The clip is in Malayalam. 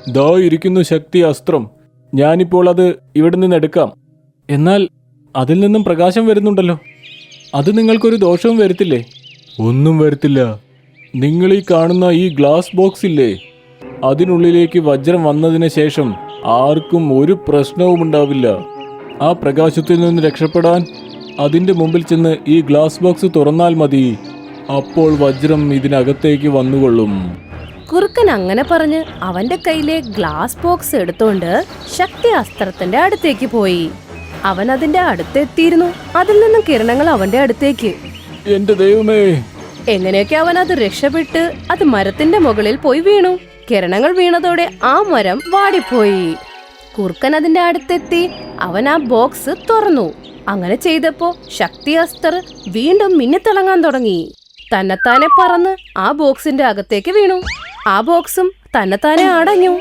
ദാ ഇരിക്കുന്നു ശക്തി അസ്ത്രം. ഞാനിപ്പോൾ അത് ഇവിടെ നിന്ന് എടുക്കാം. എന്നാൽ അതിൽ നിന്നും പ്രകാശം വരുന്നുണ്ടല്ലോ. അത് നിങ്ങൾക്കൊരു ദോഷവും വരുത്തില്ലേ? ഒന്നും വരുത്തില്ല. നിങ്ങൾ ഈ കാണുന്ന ഈ ഗ്ലാസ് ബോക്സ് ഇല്ലേ, അതിനുള്ളിലേക്ക് വജ്രം വന്നതിന് ശേഷം ആർക്കും ഒരു പ്രശ്നവും ഉണ്ടാവില്ല. ആ പ്രകാശത്തിൽ നിന്ന് രക്ഷപ്പെടാൻ അതിൻ്റെ മുമ്പിൽ ചെന്ന് ഈ ഗ്ലാസ് ബോക്സ് തുറന്നാൽ മതി. അപ്പോൾ വജ്രം ഇതിനകത്തേക്ക് വന്നുകൊള്ളും. കുറുക്കൻ അങ്ങനെ പറഞ്ഞ് അവന്റെ കയ്യിലെ ഗ്ലാസ് ബോക്സ് എടുത്തോണ്ട് ശക്തി അസ്ത്രത്തിന്റെ അടുത്തേക്ക് പോയി. അവൻ അതിന്റെ അടുത്തെത്തിയിരുന്നു. അതിൽ നിന്നും കിരണങ്ങൾ അവന്റെ അടുത്തേക്ക്. എന്റെ ദൈവമേ! എങ്ങനെയൊക്കെ അവൻ അത് രക്ഷപ്പെട്ട് അത് മരത്തിന്റെ മുകളിൽ പോയി വീണു. കിരണങ്ങൾ വീണതോടെ ആ മരം വാടിപ്പോയി. കുറുക്കൻ അതിന്റെ അടുത്തെത്തി അവൻ ആ ബോക്സ് തുറന്നു. അങ്ങനെ ചെയ്തപ്പോ ശക്തി അസ്ത്ര വീണ്ടും മിന്നിത്തിളങ്ങാൻ തുടങ്ങി. തന്നെത്താനെ പറന്ന് ആ ബോക്സിന്റെ അകത്തേക്ക് വീണു. ആ ബോക്സും തന്നെത്താനെ അടഞ്ഞു.